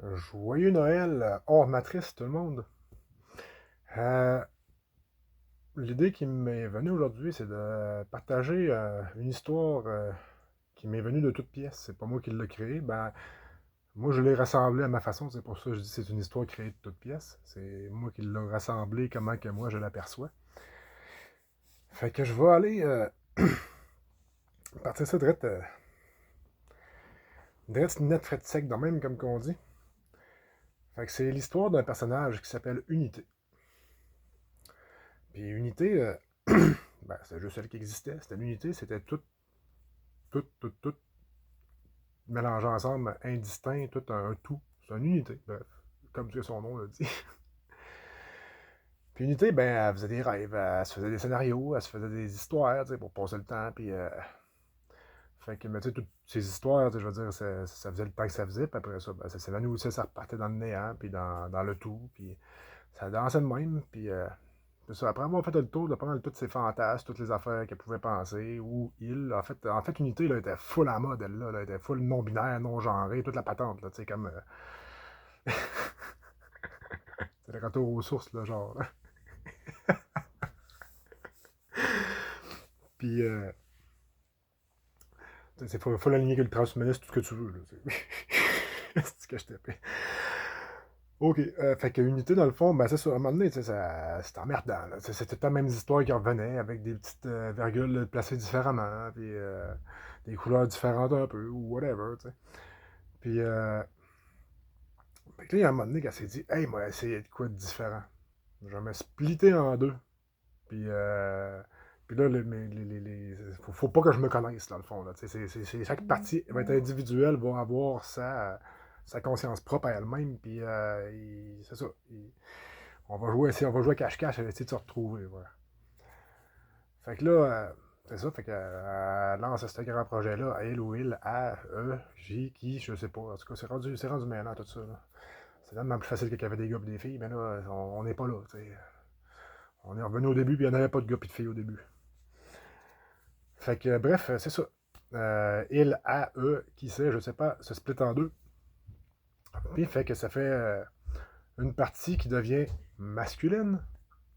Joyeux Noël, hors matrice, tout le monde. Euh, L'idée qui m'est venue aujourd'hui, c'est de partager une histoire qui m'est venue de toutes pièces. C'est pas moi qui l'ai créée. Ben, moi, je l'ai rassemblée à ma façon. C'est pour ça que je dis que c'est une histoire créée de toutes pièces. C'est moi qui l'ai rassemblée, comment que moi je l'aperçois. Fait que je vais aller partir ça direct net fret sec, de même, comme qu'on dit. Fait que c'est l'histoire d'un personnage qui s'appelle Unité. Puis Unité, ben, c'est juste celle qui existait. C'était l'unité, c'était tout mélangé ensemble, indistinct, tout un tout. C'est une unité, bref, comme que son nom le dit. Puis Unité, ben, elle faisait des rêves, elle se faisait des scénarios, elle se faisait des histoires, tu sais, pour passer le temps, puis... fait que, mais tu sais, toutes ces histoires, je veux dire, ça faisait le temps que ça faisait, puis après ça, ben, ça s'évanouissait, ça repartait dans le néant, puis dans le tout, puis ça dansait de même, puis... c'est ça. Après avoir fait le tour de pas mal de tous ses fantasmes, toutes les affaires qu'elle pouvait penser, ou il, en fait Unité, là, était full à la mode, elle, là, elle était full non-binaire, non-genrée, toute la patente, là, tu sais, comme... c'est le retour aux sources, là, genre. Puis, c'est full aligné que le transhumaniste, tout ce que tu veux, là. C'est ce que je t'ai. Ok, fait que Unité, dans le fond, ben c'est ça, à un moment donné, c'était emmerdant, là. C'était la même histoire qui revenait, avec des petites virgules placées différemment, puis des couleurs différentes un peu, ou whatever, tu sais. Puis, fait que là, à un moment donné, elle s'est dit, hey, moi, essayer de quoi de différent. Je vais me splitter en deux. Puis là, faut pas que je me connaisse, dans le fond. Là. Chaque partie va être individuelle, va avoir sa conscience propre à elle-même. Puis c'est ça. On va jouer à cache-cache, elle va essayer de se retrouver. Voilà. Fait que là, c'est ça. Fait qu'elle lance ce grand projet-là, elle ou il, A, E, J, qui, je sais pas. En tout cas, c'est rendu mêlant tout ça. Là. C'est tellement plus facile qu'il y avait des gars et des filles, mais là, on n'est pas là. T'sais. On est revenu au début, puis il n'y en avait pas de gars et de filles au début. Fait que, bref, c'est ça. Il, A, E, qui sait, je sais pas, se split en deux. Puis fait que ça fait une partie qui devient masculine,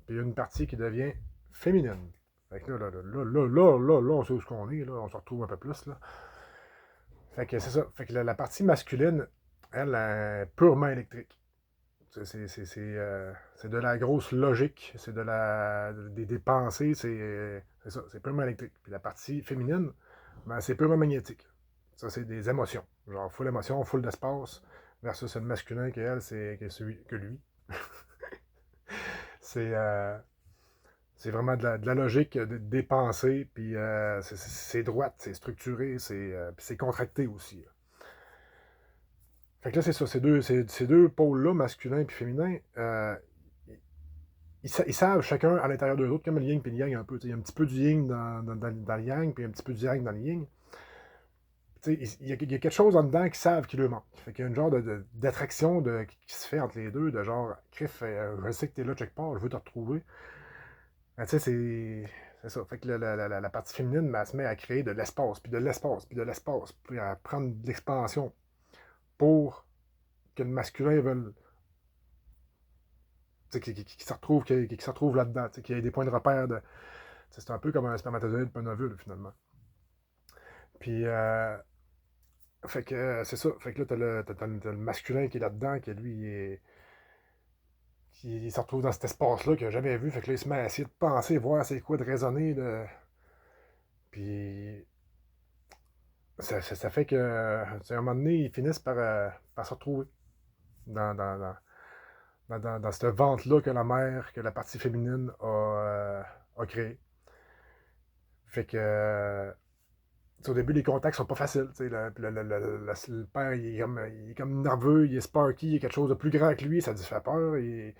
puis une partie qui devient féminine. Fait que là, on sait où qu'on est, là, on se retrouve un peu plus, là. Fait que c'est ça. Fait que la partie masculine, elle, est purement électrique. C'est de la grosse logique, c'est des pensées, c'est ça, c'est purement électrique. Puis la partie féminine, ben, c'est purement magnétique. Ça, c'est des émotions. Genre full émotion, full d'espace, versus le masculin qui, elle, c'est celui que lui. c'est c'est vraiment de la logique, des pensées, puis c'est droite, c'est structuré, puis c'est contracté aussi. Là. Fait que là, c'est ça, ces deux pôles-là, masculin et féminin, ils savent chacun à l'intérieur d'eux autres, comme le yin et le yang un peu. Il y a un petit peu du yin dans le yang, puis un petit peu du yang dans le yin. Il y a quelque chose en dedans qui savent qu'il leur manque. Fait qu'il y a une genre d'attraction qui se fait entre les deux, de genre, Criff, je sais que t'es là quelque part, je veux te retrouver. Ben, tu sais, c'est ça. Fait que la partie féminine, ben, elle se met à créer de l'espace, puis de l'espace, puis de l'espace, puis à prendre de l'expansion pour que le masculin veuille qui se retrouve, qui se retrouve là-dedans, qu'il y ait des points de repère. C'est un peu comme un spermatozoïde pas un ovule, finalement. Puis, fait que c'est ça. Fait que là, t'as le masculin qui est là-dedans, qui lui, qui se retrouve dans cet espace-là qu'il n'a jamais vu. Fait que là, il se met à essayer de penser, voir c'est quoi, de raisonner. Puis, ça fait que, à un moment donné, ils finissent par se retrouver dans, dans, dans, dans cette vente-là que la mère, que la partie féminine a créée. Fait que, au début, les contacts sont pas faciles. Le père, il est comme nerveux, il est sparky, il y a quelque chose de plus grand que lui, ça lui fait peur. Il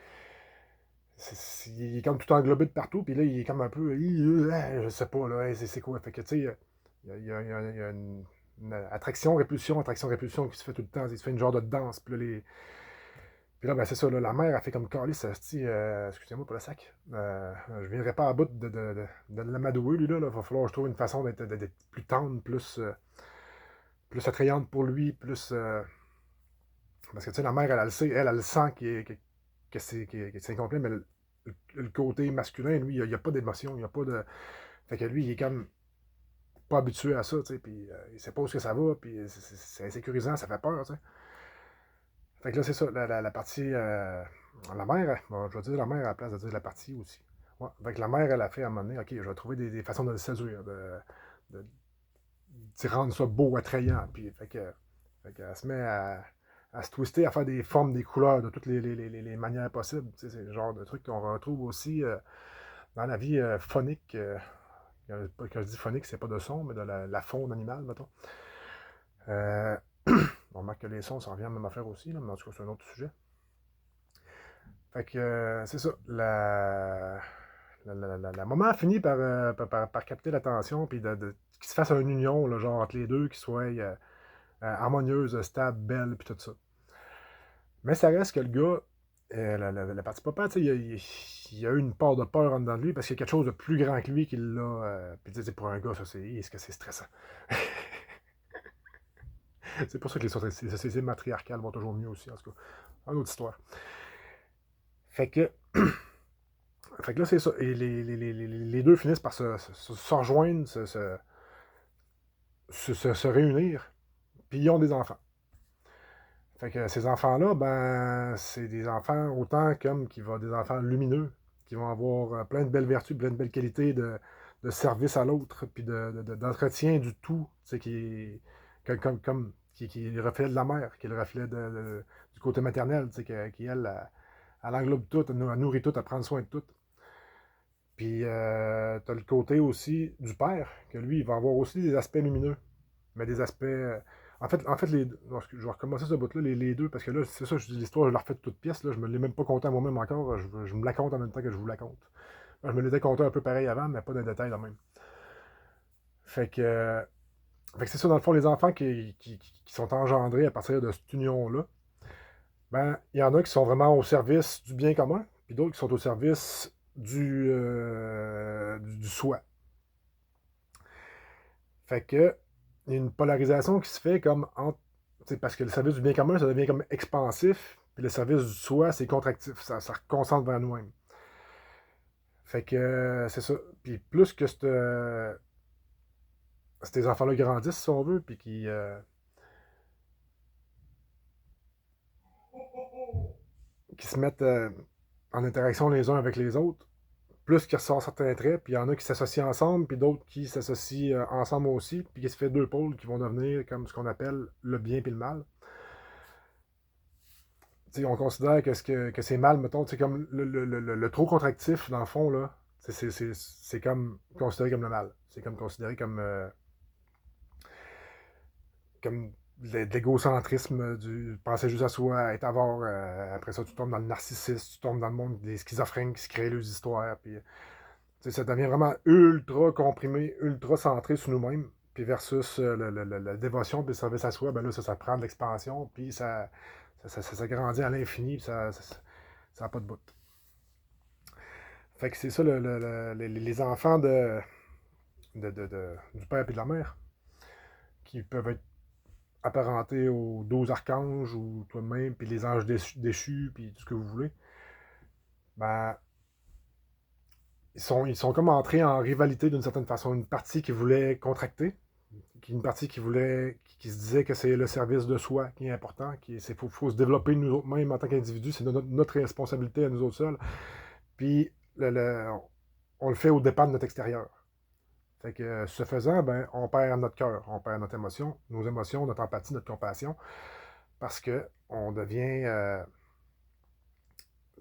est comme tout englobé de partout, puis là, il est comme un peu. Je sais pas, là, c'est quoi. Fait que, tu sais, il y a une attraction, répulsion qui se fait tout le temps. Il se fait une genre de danse, puis là, ben, c'est ça, là, la mère a fait comme calice, excusez-moi pour le sac. Je viendrai pas à bout de l'amadouer, lui, là. Il va falloir que je trouve une façon d'être plus tendre, plus attrayante pour lui, plus Parce que, tu sais, la mère, elle le sait, elle le sent que c'est incomplet, mais le côté masculin, lui, il n'y a pas d'émotion, il n'y a pas de. Fait que lui, il est comme pas habitué à ça, tu sais, puis il sait pas où est-ce que ça va, puis c'est insécurisant, ça fait peur, tu sais. Fait que là, c'est ça, la partie. La mère, bon, je vais dire la mère à la place de dire la partie aussi. Ouais. Fait que la mère, elle a fait à un moment donné, ok, je vais trouver des façons de le séduire, d'y rendre ça beau, attrayant, puis fait qu'elle se met à se twister, à faire des formes, des couleurs de toutes les manières possibles. Tu sais, c'est le genre de truc qu'on retrouve aussi dans la vie phonique. Quand je dis phonique, c'est pas de son, mais de la faune animale, mettons. Euh, on remarque que les sons, ça revient à la même affaire aussi, là, mais en tout cas, c'est un autre sujet. Fait que c'est ça. La maman finit par capter l'attention, puis qu'il se fasse une union, là, genre entre les deux, qui soit harmonieuse, stable, belle, puis tout ça. Mais ça reste que le gars, la partie papa, tu sais, il a eu une part de peur en dedans de lui parce qu'il y a quelque chose de plus grand que lui qui l'a. Puis tu sais, pour un gars, ça, est-ce que c'est stressant? C'est pour ça que les sociétés matriarcales vont toujours mieux aussi, en tout cas. Une autre histoire. Fait que, fait que là, c'est ça. Et les deux finissent par se rejoindre, se réunir, puis ils ont des enfants. Fait que ces enfants-là, ben, c'est des enfants autant comme qui vont des enfants lumineux, qui vont avoir plein de belles vertus, plein de belles qualités de service à l'autre, puis d'entretien du tout, tu sais, qui est le reflet de la mère, qui est le reflet du côté maternel, tu sais, qui elle, elle englobe tout, elle nourrit tout, elle prend soin de tout. Puis, t'as le côté aussi du père, que lui, il va avoir aussi des aspects lumineux, mais des aspects. En fait je vais recommencer ce bout-là, les deux, parce que là, c'est ça, je dis l'histoire, je la refais de toute pièce, là, je me l'ai même pas compté à moi-même encore, je me la compte en même temps que je vous la compte. Je me l'étais compté un peu pareil avant, mais pas de détails là même. Fait que, fait que c'est ça, dans le fond, les enfants qui sont engendrés à partir de cette union-là, ben, il y en a qui sont vraiment au service du bien commun, puis d'autres qui sont au service du soi. Fait que, il y a une polarisation qui se fait comme entre. Parce que le service du bien commun, ça devient comme expansif, puis le service du soi, c'est contractif. Ça reconcentre vers nous-mêmes. Fait que c'est ça. Puis plus que ces enfants-là grandissent, si on veut, puis qui se mettent en interaction les uns avec les autres, plus qu'ils ressortent certains traits, puis il y en a qui s'associent ensemble, puis d'autres qui s'associent ensemble aussi, puis qui se fait deux pôles qui vont devenir comme ce qu'on appelle le bien et le mal. T'sais, on considère que c'est mal, mettons, comme le trop contractif, dans le fond, là, c'est comme considéré comme le mal. C'est comme considéré comme de l'égocentrisme, du penser juste à soi, être avare. Après ça, tu tombes dans le narcissisme, tu tombes dans le monde des schizophrènes qui se créent leurs histoires. Puis, ça devient vraiment ultra comprimé, ultra centré sur nous-mêmes. Puis versus la dévotion puis le service à soi, ben là, ça prend de l'expansion, puis ça grandit à l'infini, puis ça n'a pas de bout. Fait que c'est ça, les enfants du père et de la mère, qui peuvent être apparentés aux 12 archanges ou toi-même, puis les anges déchus, puis tout ce que vous voulez, ben, ils sont comme entrés en rivalité d'une certaine façon. Une partie qui voulait contracter, une partie qui se disait que c'est le service de soi qui est important, faut se développer nous autres mêmes en tant qu'individus, c'est notre responsabilité à nous autres seuls. Puis on le fait au départ de notre extérieur. Fait que ce faisant, ben, on perd notre cœur, on perd notre émotion, nos émotions, notre empathie, notre compassion, parce que on devient,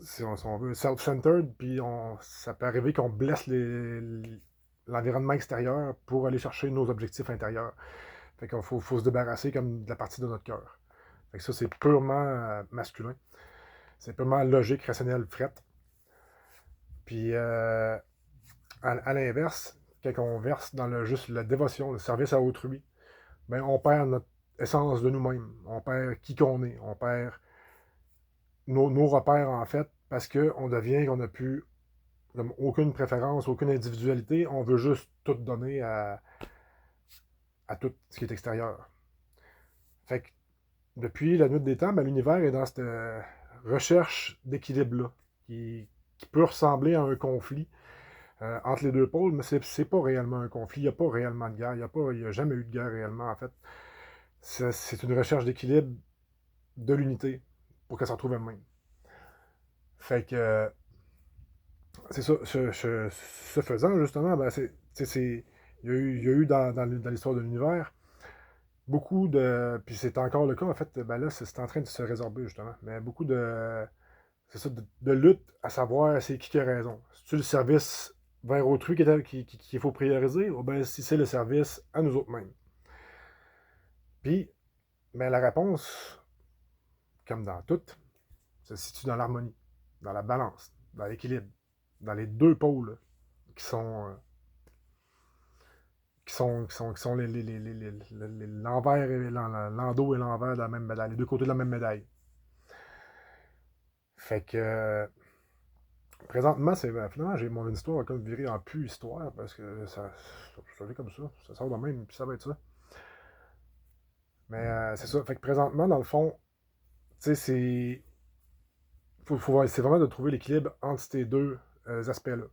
si on veut, self-centered, puis ça peut arriver qu'on blesse l'environnement extérieur pour aller chercher nos objectifs intérieurs. Fait qu'il faut se débarrasser comme de la partie de notre cœur. Fait que ça, c'est purement masculin. C'est purement logique, rationnel, fret. Puis, à l'inverse, quand on verse dans juste la dévotion, le service à autrui, ben, on perd notre essence de nous-mêmes. On perd qui qu'on est. On perd nos repères, en fait, parce qu'on devient qu'on n'a plus aucune préférence, aucune individualité. On veut juste tout donner à tout ce qui est extérieur. Fait que depuis la nuit des temps, ben, l'univers est dans cette recherche d'équilibre-là, qui peut ressembler à un conflit entre les deux pôles, mais c'est pas réellement un conflit, il n'y a pas réellement de guerre, il y a jamais eu de guerre réellement, en fait. C'est une recherche d'équilibre de l'unité pour qu'elle s'en trouve elle-même. Fait que, c'est ça, ce faisant, justement, ben, il y a eu dans l'histoire de l'univers beaucoup de. Puis c'est encore le cas, en fait, ben là, c'est en train de se résorber, justement. Mais beaucoup de. C'est ça, de lutte à savoir c'est qui a raison. C'est-tu le service vers autrui qu'il faut prioriser, ou bien si c'est le service à nous autres mêmes. Puis, ben, la réponse, comme dans tout, se situe dans l'harmonie, dans la balance, dans l'équilibre, dans les deux pôles qui sont. Qui sont l'envers et l'endos et l'envers de la même médaille, les deux côtés de la même médaille. Fait que présentement, finalement, j'ai mon histoire comme viré en plus histoire parce que ça fait comme ça sort de même, puis ça va être ça. Mais c'est ça. Fait que présentement, dans le fond, tu sais, c'est vraiment de trouver l'équilibre entre ces deux aspects-là.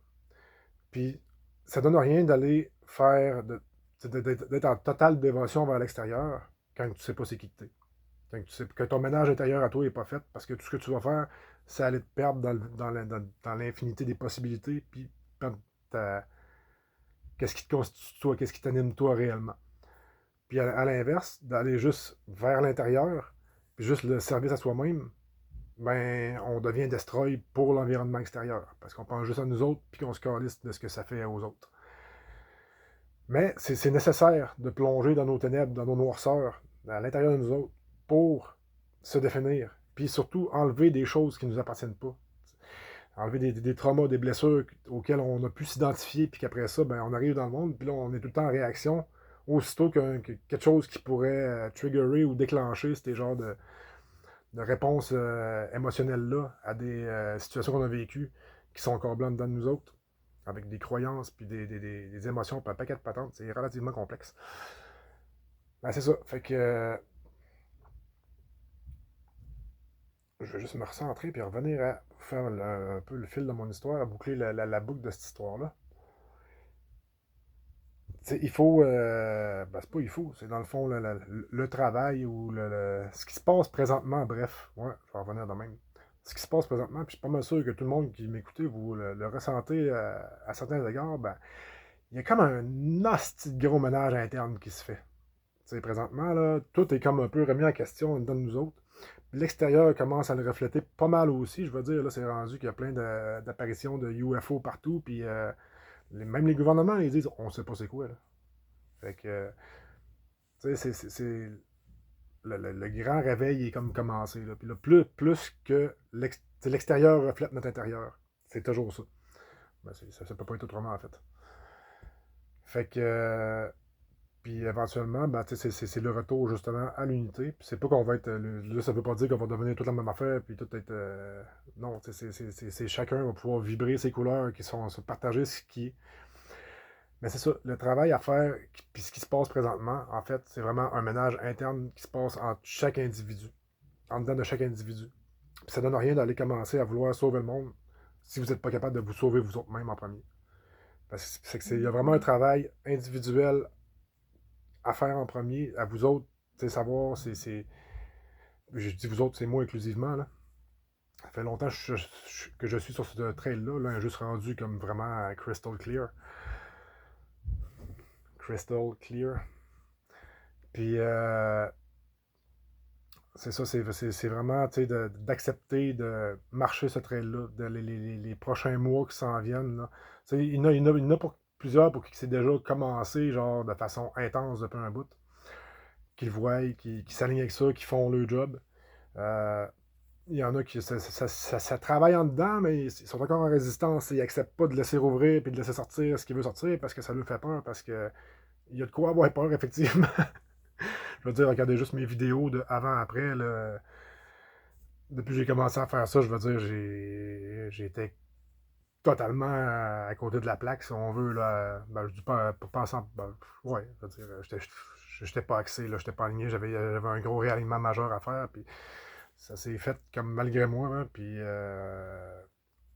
Puis ça donne rien d'aller faire d'être en totale dévotion vers l'extérieur quand tu sais pas c'est qui que t'es. Quand tu sais que ton ménage intérieur à toi n'est pas fait, parce que tout ce que tu vas faire, c'est aller te perdre dans l'infinité des possibilités, puis perdre qu'est-ce qui te constitue toi, qu'est-ce qui t'anime toi réellement. Puis à l'inverse, d'aller juste vers l'intérieur, puis juste le service à soi-même, ben on devient destroy pour l'environnement extérieur, parce qu'on pense juste à nous autres, puis qu'on se calisse de ce que ça fait aux autres. Mais c'est nécessaire de plonger dans nos ténèbres, dans nos noirceurs, à l'intérieur de nous autres, pour se définir. Puis surtout, enlever des choses qui ne nous appartiennent pas. Enlever des traumas, des blessures auxquelles on a pu s'identifier, puis qu'après ça, ben, on arrive dans le monde, puis là, on est tout le temps en réaction, aussitôt que quelque chose qui pourrait triggerer ou déclencher ces genres de réponses émotionnelles-là à des situations qu'on a vécues, qui sont encore blancs dedans de nous autres, avec des croyances, puis des émotions, puis un paquet de patentes. C'est relativement complexe. Ben, c'est ça. Fait que je vais juste me recentrer, puis revenir à faire un peu le fil de mon histoire, à boucler la boucle de cette histoire-là. T'sais, il faut. Ben, c'est pas il faut, c'est dans le fond le travail ou ce qui se passe présentement, bref. Ouais, je vais revenir de même. Ce qui se passe présentement, puis je suis pas mal sûr que tout le monde qui m'écoutait, vous le ressentez à certains égards, ben, il y a comme un hostie de gros ménage interne qui se fait. T'sais, présentement, là, tout est comme un peu remis en question dans nous autres. L'extérieur commence à le refléter pas mal aussi. Je veux dire, là, c'est rendu qu'il y a plein d'apparitions de UFO partout, puis même les gouvernements, ils disent on sait pas c'est quoi, là. Fait que, tu sais, le grand réveil est comme commencé, là. Puis là, plus que l'extérieur reflète notre intérieur. C'est toujours ça. Ben, ça peut pas être autrement, en fait. Fait que, puis éventuellement, ben, c'est le retour justement à l'unité. Puis c'est pas qu'on va être. Là, ça veut pas dire qu'on va devenir toute la même affaire, puis tout être. Non, c'est chacun va pouvoir vibrer ses couleurs qui sont se partager ce qui est. Mais c'est ça, le travail à faire, puis ce qui se passe présentement, en fait, c'est vraiment un ménage interne qui se passe entre chaque individu, en dedans de chaque individu. Puis ça donne rien d'aller commencer à vouloir sauver le monde si vous n'êtes pas capable de vous sauver vous autres même en premier. Parce que il y a vraiment un travail individuel à faire en premier, à vous autres, savoir, je dis vous autres, c'est moi inclusivement, là. Ça fait longtemps que je suis sur ce trail-là, là, juste rendu comme vraiment crystal clear. Crystal clear. Puis, c'est ça, c'est vraiment d'accepter de marcher ce trail-là, les prochains mois qui s'en viennent. Là. Il y en a pour plusieurs pour qui c'est déjà commencé genre de façon intense depuis un bout, qui le voient, qui s'alignent avec ça, qui font le job. Euh, il y en a qui ça travaille en dedans, mais ils sont encore en résistance. Ils n'acceptent pas de laisser rouvrir et de laisser sortir ce qu'il veut sortir parce que ça leur fait peur, parce que il y a de quoi avoir peur, effectivement. Je veux dire, regardez juste mes vidéos de avant-après. Depuis que j'ai commencé à faire ça, je veux dire, j'étais totalement à côté de la plaque, si on veut. Là. Ben, je dis pas en. Ben, ouais, je veux dire, j'étais pas axé, là, j'étais pas aligné, j'avais un gros réalignement majeur à faire, puis ça s'est fait comme malgré moi, hein, puis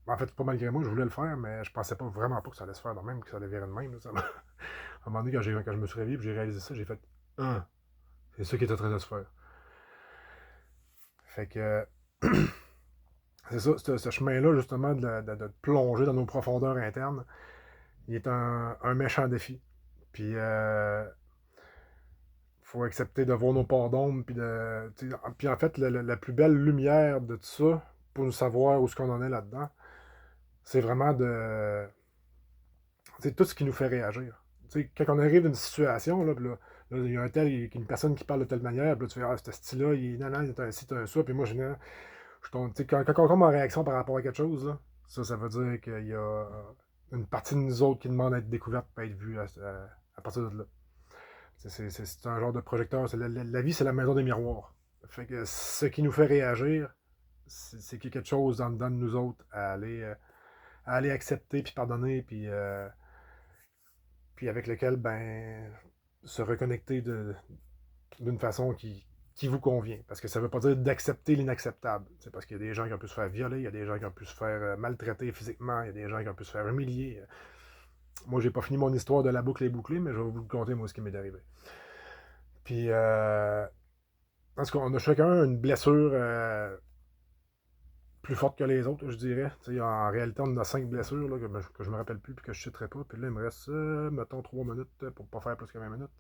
en fait, pas malgré moi, je voulais le faire, mais je pensais pas vraiment pas que ça allait se faire de même, que ça allait virer de même. Là, à un moment donné, quand je me suis réveillé, puis j'ai réalisé ça, j'ai fait ah, c'est ça qui est en train de se faire. Fait que c'est ça, ce chemin-là, justement, de plonger dans nos profondeurs internes, il est un méchant défi. Puis faut accepter de voir nos parts d'ombre, puis en fait, la plus belle lumière de tout ça, pour nous savoir où ce qu'on en est là-dedans, c'est vraiment de c'est tout ce qui nous fait réagir. Quand on arrive à une situation, là, il y a une personne qui parle de telle manière, puis là, tu fais, ah, ce style-là, non, il est un ci, un ça, puis moi, quand on tombe en réaction par rapport à quelque chose, là, ça veut dire qu'il y a une partie de nous autres qui demande à être découverte, à être vue à partir de là. C'est un genre de projecteur. La vie, c'est la maison des miroirs. Fait que ce qui nous fait réagir, c'est qu'il y a quelque chose dans dedans de nous autres à aller accepter, puis pardonner, puis avec lequel, ben, se reconnecter d'une façon qui vous convient. Parce que ça ne veut pas dire d'accepter l'inacceptable. C'est parce qu'il y a des gens qui ont pu se faire violer, il y a des gens qui ont pu se faire maltraiter physiquement, il y a des gens qui ont pu se faire humilier. Moi, j'ai pas fini mon histoire de la boucle est bouclée, mais je vais vous conter, moi, ce qui m'est arrivé. Puis, parce qu'on a chacun une blessure plus forte que les autres, je dirais. En réalité, on a 5 blessures là, que je me rappelle plus et que je ne citerai pas. Puis là, il me reste, mettons, 3 minutes pour pas faire plus que 20 minutes.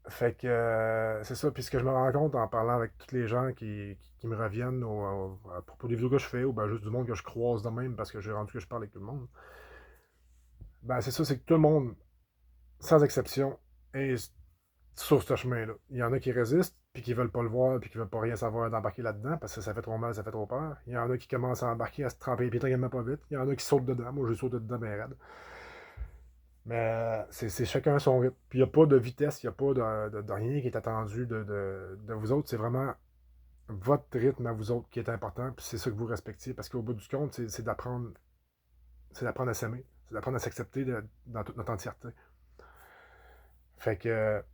Fait que c'est ça. Puis ce que je me rends compte en parlant avec tous les gens qui me reviennent à propos des vidéos que je fais ou ben, juste du monde que je croise de même parce que j'ai rendu que je parle avec tout le monde, ben c'est ça, c'est que tout le monde, sans exception, est sur ce chemin-là. Il y en a qui résistent, puis qui veulent pas le voir, puis qui veulent pas rien savoir d'embarquer là-dedans, parce que ça fait trop mal, ça fait trop peur. Il y en a qui commencent à embarquer, à se tremper les pieds tranquillement pas vite. Il y en a qui sautent dedans. Moi, je saute dedans, mais raide. Mais c'est chacun son rythme. Puis il n'y a pas de vitesse, il n'y a pas de rien qui est attendu de vous autres. C'est vraiment votre rythme à vous autres qui est important, puis c'est ça que vous respectiez, parce qu'au bout du compte, c'est d'apprendre à s'aimer, c'est d'apprendre à s'accepter dans toute notre entièreté. Fait que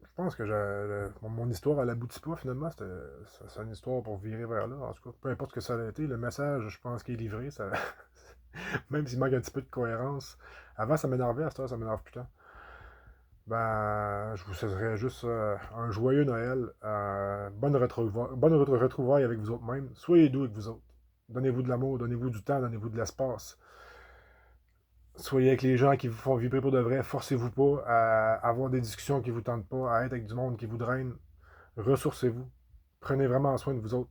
je pense que mon histoire, elle aboutit pas finalement. C'est une histoire pour virer vers là. En tout cas, peu importe ce que ça a été, le message, je pense qu'il est livré. Ça, même s'il manque un petit peu de cohérence. Avant, ça m'énervait, à cette heure, ça m'énerve plus tant. Ben, je vous souhaiterais juste un joyeux Noël. Bonne retrouvaille avec vous autres même. Soyez doux avec vous autres. Donnez-vous de l'amour, donnez-vous du temps, donnez-vous de l'espace. Soyez avec les gens qui vous font vibrer pour de vrai. Forcez-vous pas à avoir des discussions qui vous tentent pas, à être avec du monde qui vous draine. Ressourcez-vous. Prenez vraiment soin de vous autres.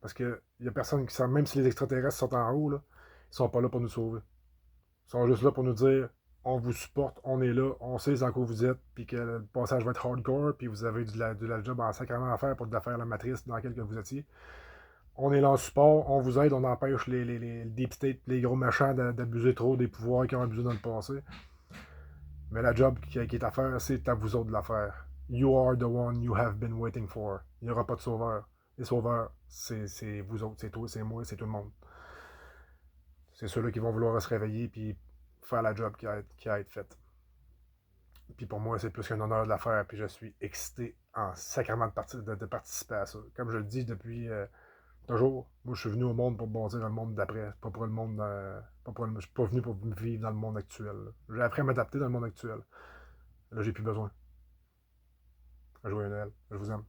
Parce qu'il n'y a personne qui sait, même si les extraterrestres sont en haut, là, ils sont pas là pour nous sauver. Ils sont juste là pour nous dire on vous supporte, on est là, on sait dans quoi vous êtes, puis que le passage va être hardcore, puis vous avez de la job en sacrement à faire pour faire la matrice dans laquelle vous étiez. On est là en support, on vous aide, on empêche les deep state, les gros machins d'abuser trop des pouvoirs qui ont abusé dans le passé. Mais la job qui est à faire, c'est à vous autres de la faire. You are the one you have been waiting for. Il n'y aura pas de sauveur. Les sauveurs, c'est vous autres, c'est toi, c'est moi, c'est tout le monde. C'est ceux-là qui vont vouloir se réveiller puis faire la job qui a été faite. Puis pour moi, c'est plus qu'un honneur de la faire, puis je suis excité en sacrement de participer à ça. Comme je le dis depuis toujours, moi je suis venu au monde pour bâtir le monde d'après, pas pour le monde. Je suis pas venu pour vivre dans le monde actuel. J'ai appris à m'adapter dans le monde actuel. Là, j'ai plus besoin. Joyeux Noël. Je vous aime.